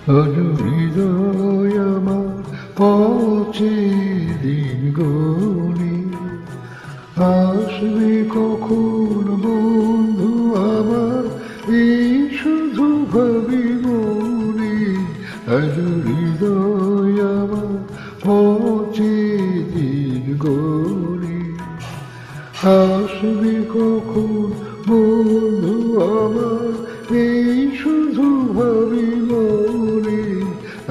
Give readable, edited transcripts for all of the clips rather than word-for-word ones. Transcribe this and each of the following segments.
আজ হৃদয় আমার পচে দিন গনি, আসবে কখন বন্ধু আমার এই শুধু ভাবি মনে। আজ হৃদয় আমার পচে দিন গনি, আসবে কখন বন্ধু আমার এই শুধু ভাবি মনে।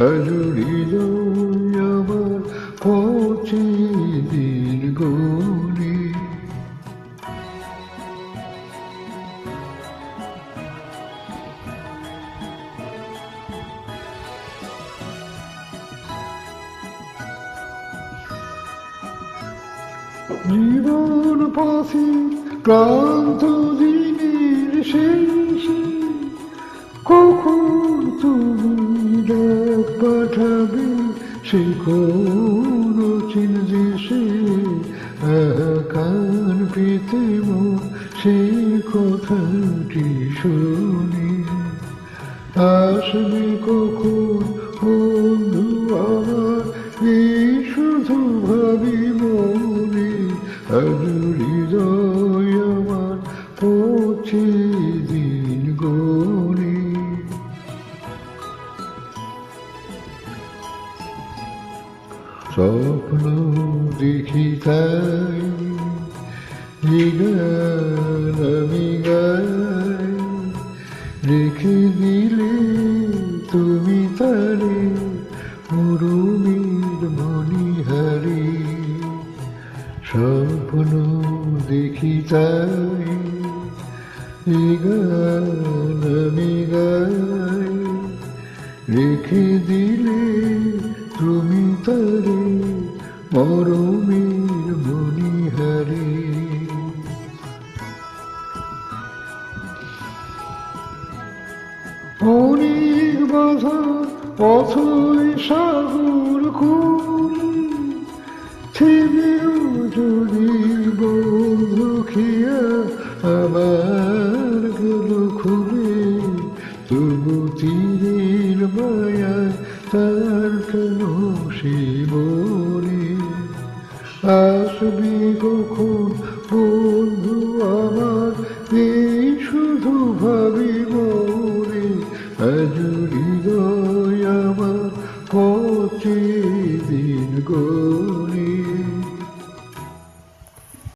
আজ হৃদয় আমার পচে দিন গনি। জীবন পথে ক্লান্ত দিনের শেষে কখন তুমি ডাক পাঠাবে সে কোন চিন দেশে। কান পেতে মন সে কথাটি শুনি, আসবে কখন বন্ধু আমার এই শুধু ভাবি মনে। আজ হৃদয় আমার পচে দিন গনি। স্বপ্ন দেখি তাই গান আমি গাই, রেখে দিলে তুমি তারে মরুমির মণিহারি। স্বপ্ন দেখি তাই গান আমি গাই, রেখে দিলে তুমি তারে মরুমির মণিহারি। অনেক বাধা পথই সাগর খুঁড়ি, থেমেও যদি বন্ধু খিয়া আমার গেল খুলে। তবু তীরের মায়ায় তার কেন সে মনে। আসবে কখন বন্ধু আমার এই শুধু ভাবি মনে। আজ হৃদয় আমার পচে দিন গনি।